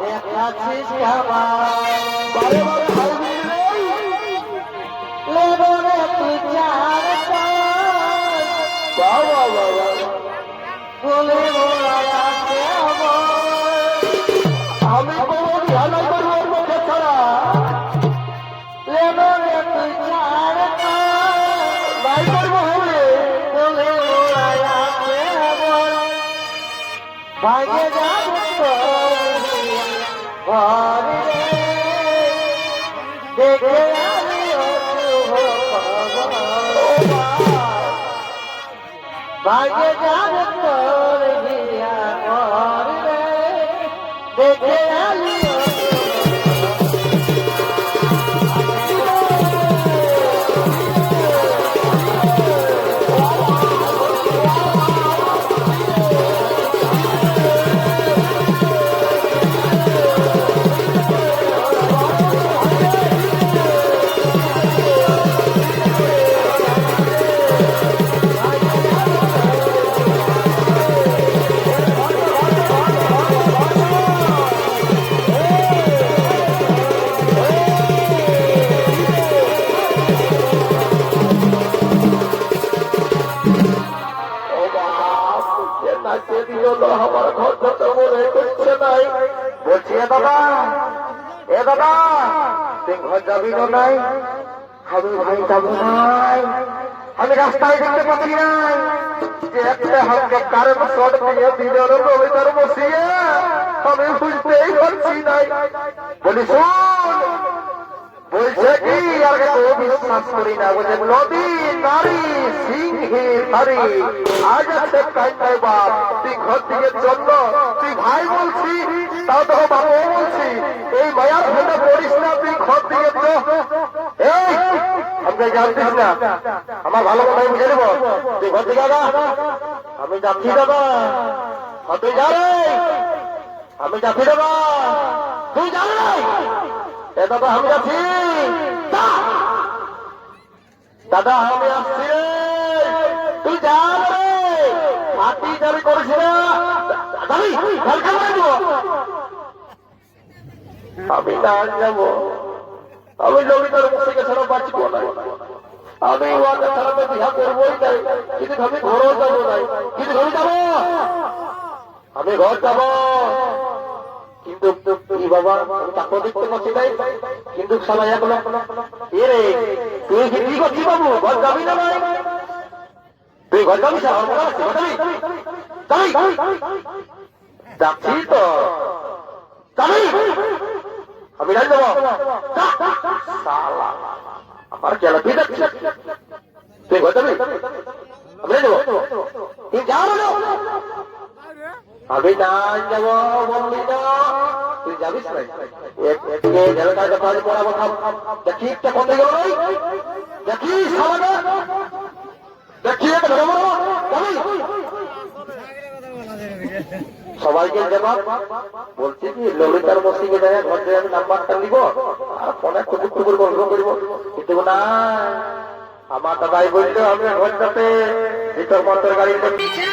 দেখাচ্ছিস আমার লেবরে তুই চার বলে আছে আমি কোনো ধ্যান করবো মুখে ছাড়া লেবরে তুই চার নাই করবো হবে বলে আছে ভাগে যাবে দেখে আমি ভাগে যাবে তোর বিয়া করবে দেখে আমি আমার ঘর ধরতে বলে করছে নাই বলছি এ দাদা তুই ঘর যাবি না নাই আমি ভাই যাবো নাই আমি রাস্তায় দেখতে পাচ্ছি নাই যে একটা হালকা কারেন্ট শর্ট দিয়ে দিনের রবিবার বসিয়ে আমি বুঝতেই পারছি নাই বলি শোন বলছে কি আর কেউ বিশ্বাস করি না বলছে নদী নারী সিংহে হারি আজ আছে কাই বাপ তুই ঘর থেকে জন্য তুই ভাই বলছি তাও তো বাবাও বলছি এই মায়ার ভেতরে পড়িস না তুই ঘর থেকে এই আপনি জানতিস না আমার ভালো কথা বুঝে নেব তুই ঘর থেকে আমি যাচ্ছি দাদা তুই যা রে আমি যাচ্ছি দাদা তুই যা রে এ দাদা আমি যাচ্ছি দাদা আমি আসছি রে তুই যা রে মাটি দাবি করিস না আমি না যাবো আমি জমিদার মুখ থেকে ছাড়া বাঁচবো না আমি ওয়াদা ছাড়া তো বিয়া করবোই নাই, কিন্তু আমি ঘরও যাবো নাই, কিন্তু ঘরে যাবো, আমি ঘর যাব, কিন্তু কি বাবা তাকে দেখতে পাচ্ছি নাই, কিন্তু সবাই এখন এ রে তুই কি করছিস বাবু, ঘর যাবি না ভাই, তুই ঘর যাবি, যাচ্ছি তো যাবি, আমি নাই যাবো, আমার খেলা তুই যাচ্ছিস, তুই ঘর যাবি, আমি নাই যাবো, তুই যা বলো, আমি নাই যাবো বললি না, তুই যাবিস নাই, পড়াবো দেখি একটা কথা গেল নাই, দেখি দেখি সবাইকে জবাব বলছি কি ললিতার মসজিদে যায় ঘর থেকে আমি নাম্বারটা নিব আর ফোনে খুব করে গল্প করবো, কিন্তু না আমার দাদাই বললো আমি ঘরটাতে ভিতর মন্ত্র গাড়ির মধ্যে নিজের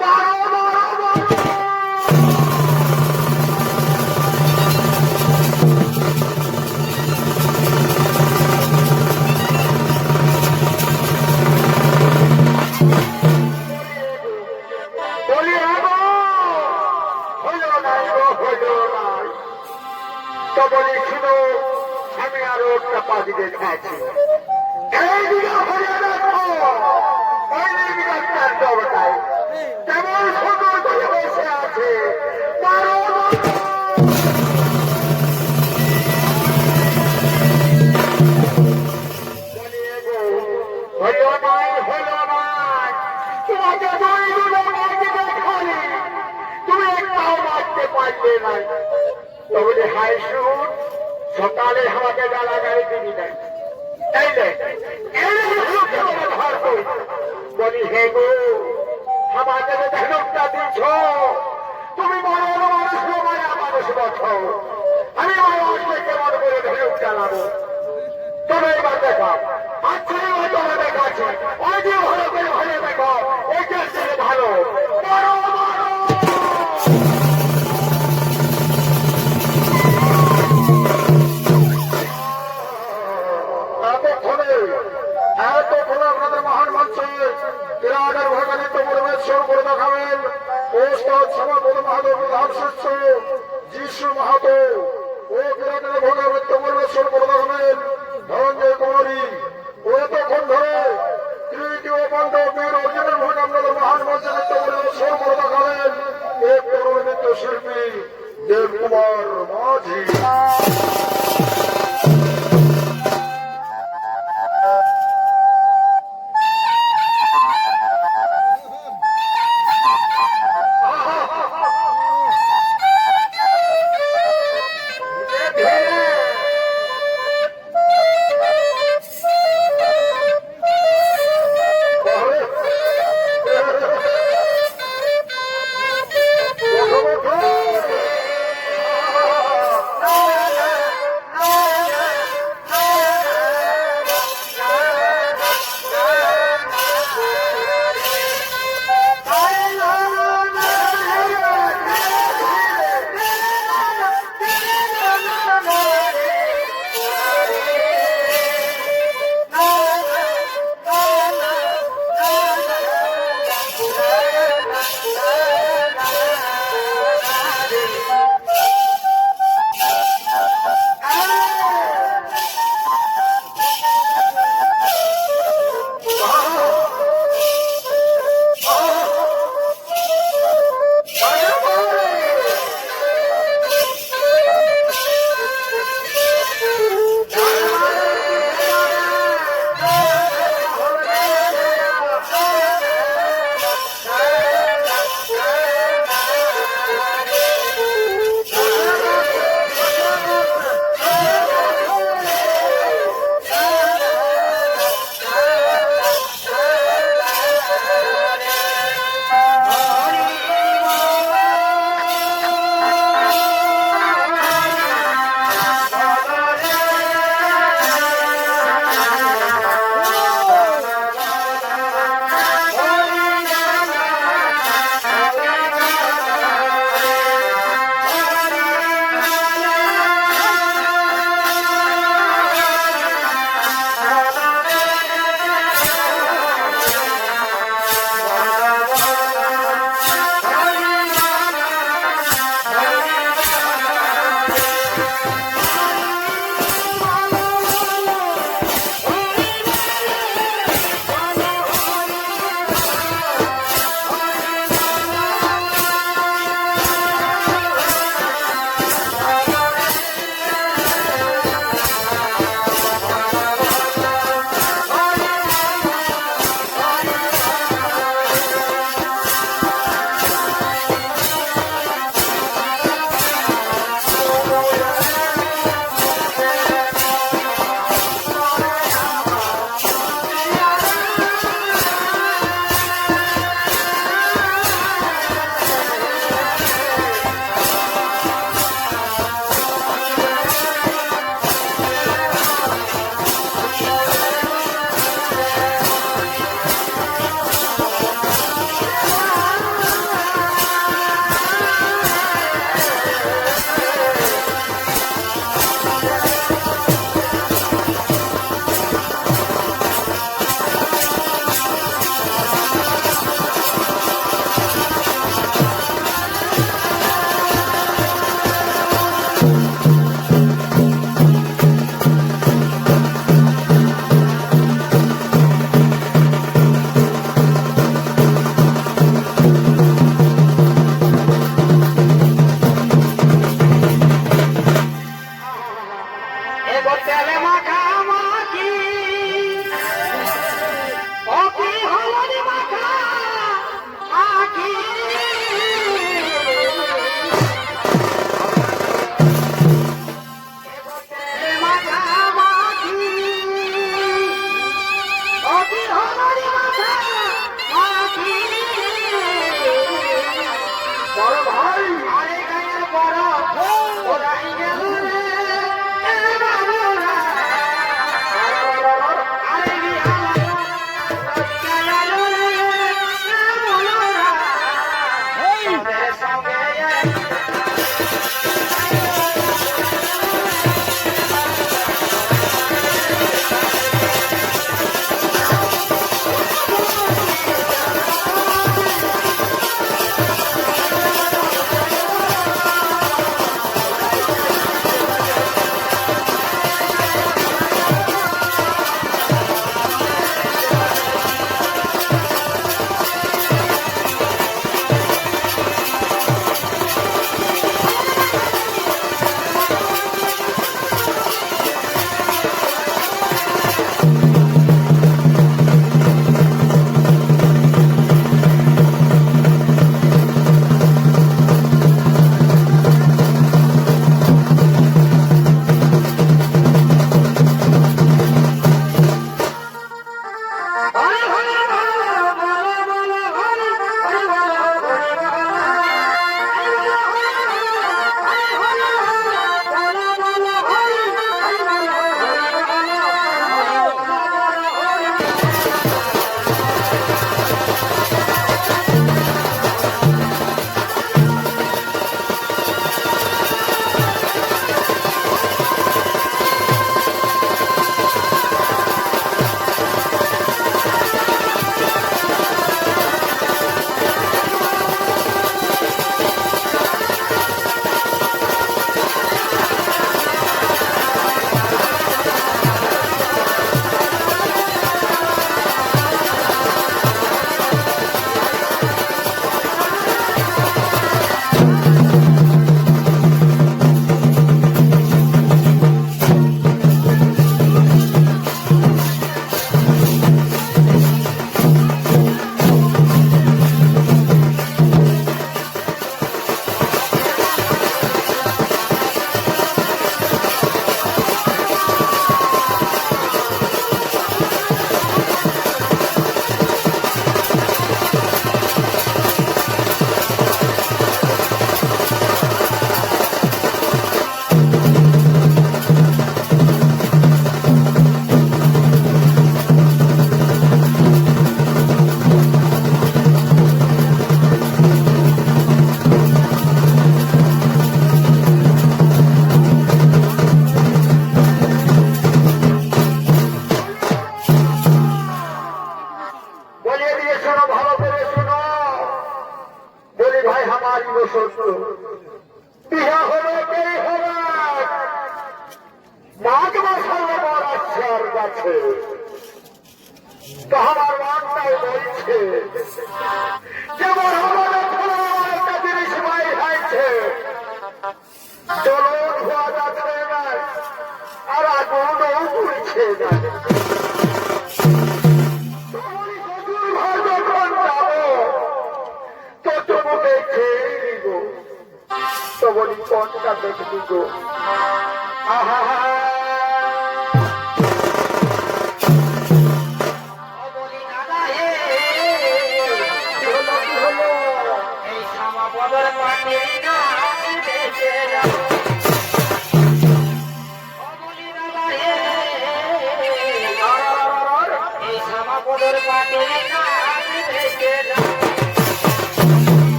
মারো মারো মারো। বলি আগো হইল নাই গো হইল নাই। তো বলি শুনো, আমি আরো একটা পাখি দেখাচ্ছি। এই দিকে হয়ে দেখো, ওই দিকে একটা জগটায় কেমন সুন্দর করে বসে আছে। মারো মারো। বলি এগো হইল নাই হইল নাই। তোমাকে দুই দুটো মাকে দেখালি, তুমি একটাও মারতে পারলে নাই। তবে হাই শুন, সকালে আমাকে গালাগালি দিবি নাই। তাইলে ব্যবহার করি। বলি হে গো, আমাকে যে ধনুকটা দিছ, তুমি বড় মানুষ মায়া মানুষ বছো। আমি মানুষকে কেমন করে ধনুক চালাবো? তবে এবার দেখো, আচ্ছা এবার তোমার দেখাচ্ছি। ওই যে ভালো করে ভালো দেখো, ওইটার থেকে ভালো বড় বড়। এতক্ষণ আপনাদের মহান মঞ্চে বিরাটের ভোগানিত পরিবেশন করে দেখাবেন ওস্তাদ সমাপদ মাহাতো প্রধান শিষ্য যিশু মাহাতো। ও বিরাটের ভোগানিত পরিবেশন করে দেখাবেন ধনঞ্জয় কুমারী। ও এতক্ষণ ধরে তৃতীয় পাণ্ডব বীর অর্জুনের ভোগ আপনাদের মহান মঞ্চে নৃত্য পরিবেশন করে দেখাবেন এক তরুণ নৃত্য শিল্পী দেবকুমার মাঝি। বড় ভাই বিয়া হলে দেরি হবে মাঘ মাস হলে বড়াচ্ছে আর গাছে তো আমার মনটাই বলছে যেমন আমাদের একটা জিনিস মাই খাইছে চলো ধোয়া যাচ্ছে না আর আগুনও পুড়ছে না বলি কোনটা দেখবি গো আহা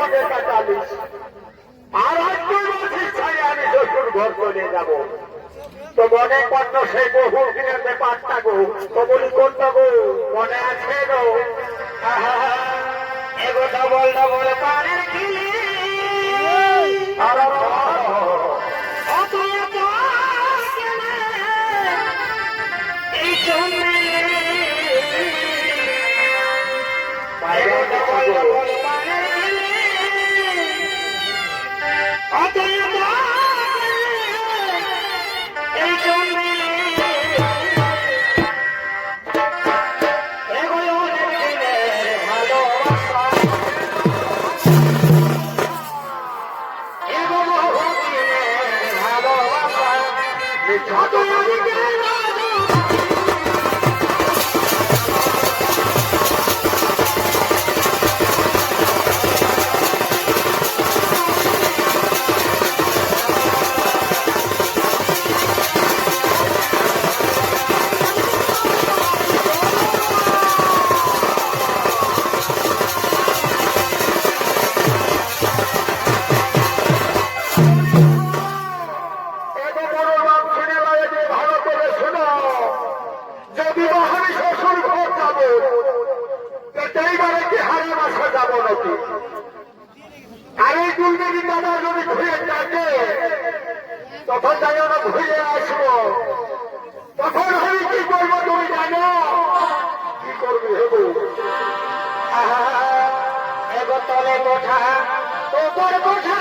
পথে কাটালিস, আর আজ তুই বলছিস ছাড়ে আমি শ্বশুর ঘর চলে যাব। তো মনে করত সেই বহু দিনের ব্যাপারটা গো, তো বলি করতো গো, মনে আছে গো? এগো ডবল ডবল পানের খিলি অত এত কেনে এই জন্যে এগো ডবল ডবল পানের খিলি অত এত এই জন্যে তখন জানো না ঘুরে আসবো, তখন আমি কি করবো তুমি জানো? কি করবি হেবু? এগো তলে কোঠা ওপর কোঠা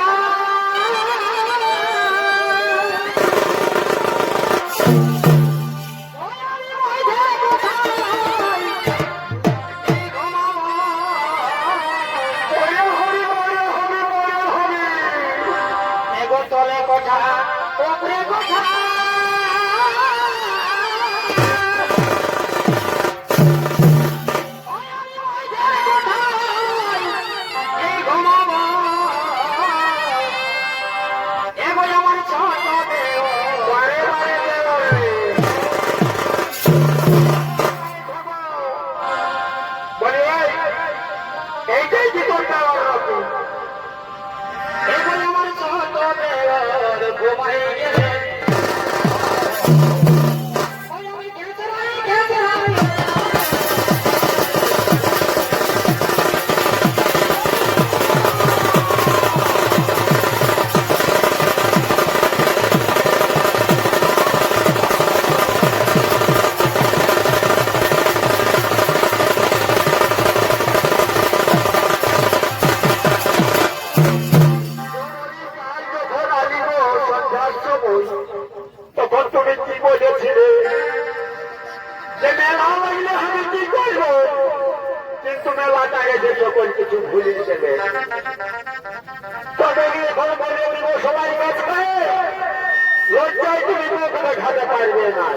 এগো তলে কোঠা ওপরে কোঠা এইটাই কি করতে হবে? ঘুমাই গেলে তখন তুমি কি বলেছিলে যে মেলা লাগলে আমি কি করব? কিন্তু মেলাটা এসে সকল কিছু ভুলে গেলে। তবে গিয়ে ঘর বলে দিব সবাই কাছে লজ্জায় তুমি মুখ দেখাতে পারবে না।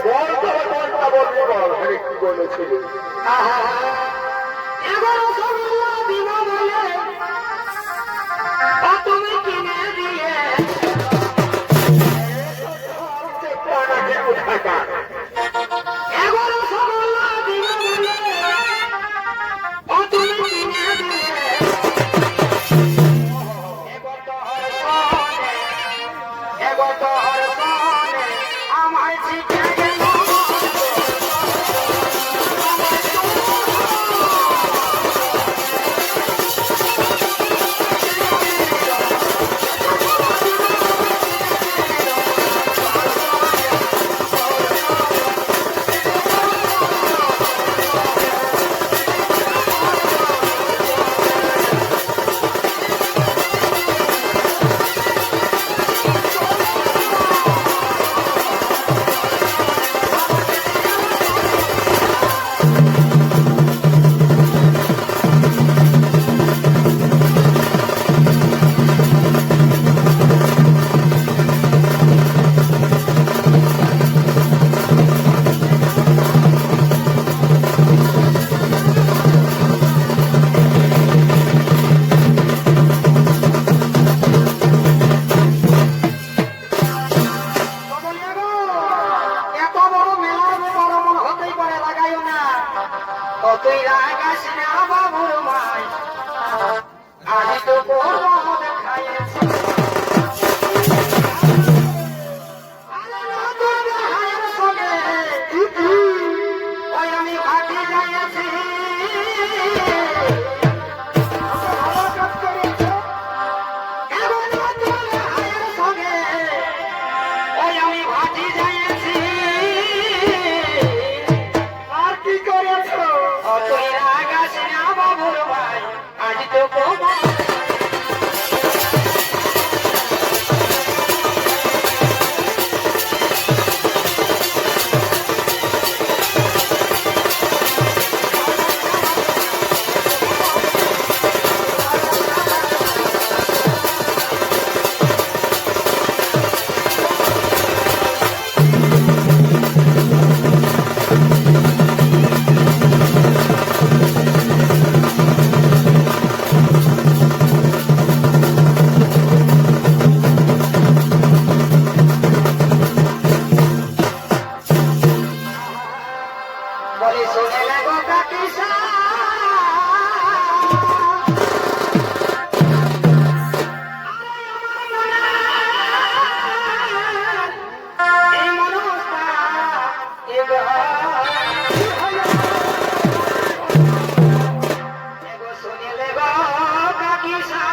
বল তবে কোনটা বলবি বল, আমি কি বলেছিলি? তুমি কিনে দিয়ে এগারো সবলা দিন তুমি কিনে দিয়ে আমায় শিখে গেল রাগাস না বাবুর মাই আজ তো বড় দেখাইছে আরে নতুন হায়ের সঙ্গে ওই আমি ভাটি যাইছি এমন নতুন হায়ের সঙ্গে ওই আমি ভাটি যাইছি আর কি করেছো তুই রাগাস না বাবুর ভাই আজ তো বড় বলে শুনে লাগো কাকিসা এই মনস্তা এগো শুনে লাগো কাকিসা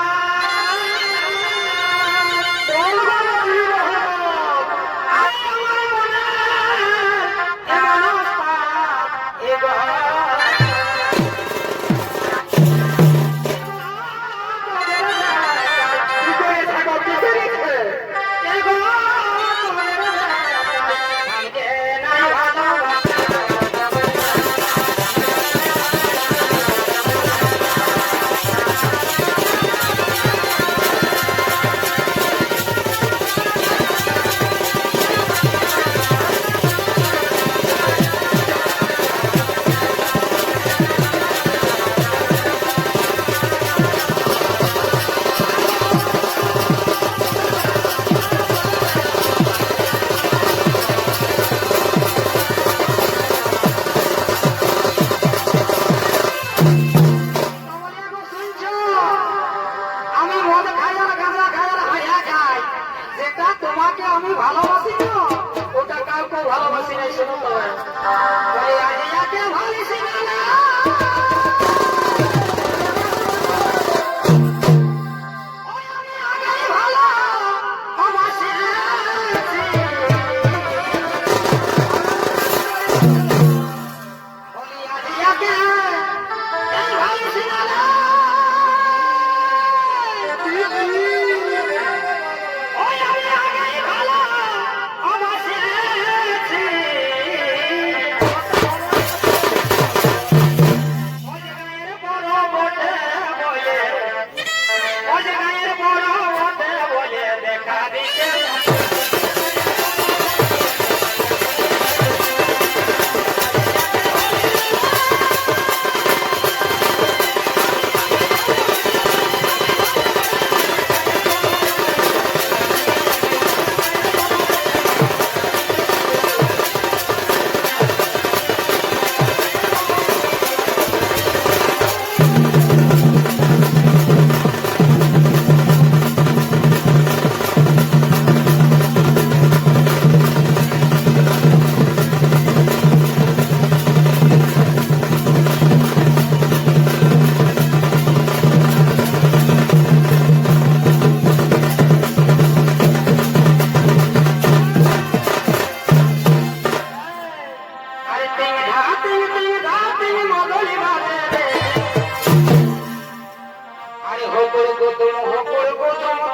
আমি মদ খাই আর গাঁজা খাই আর হাইয়া খাই যেটা তোমাকে আমি ভালোবাসি না ওটা কাউকে ভালোবাসি নাই শুনো তো ওই আজিয়াকে ভালোবাসি না ওই আমি আগেই ভালোবাসি ওই আজিয়াকে ভালোবাসি না ওই আমি আগেই ভালোবাসি ওই গায়ের বড় বটে বলে ওই গায়ের বড় বটে বলে দেখা দিতে আরে হো করো গো তুমি হো করো গো তুমি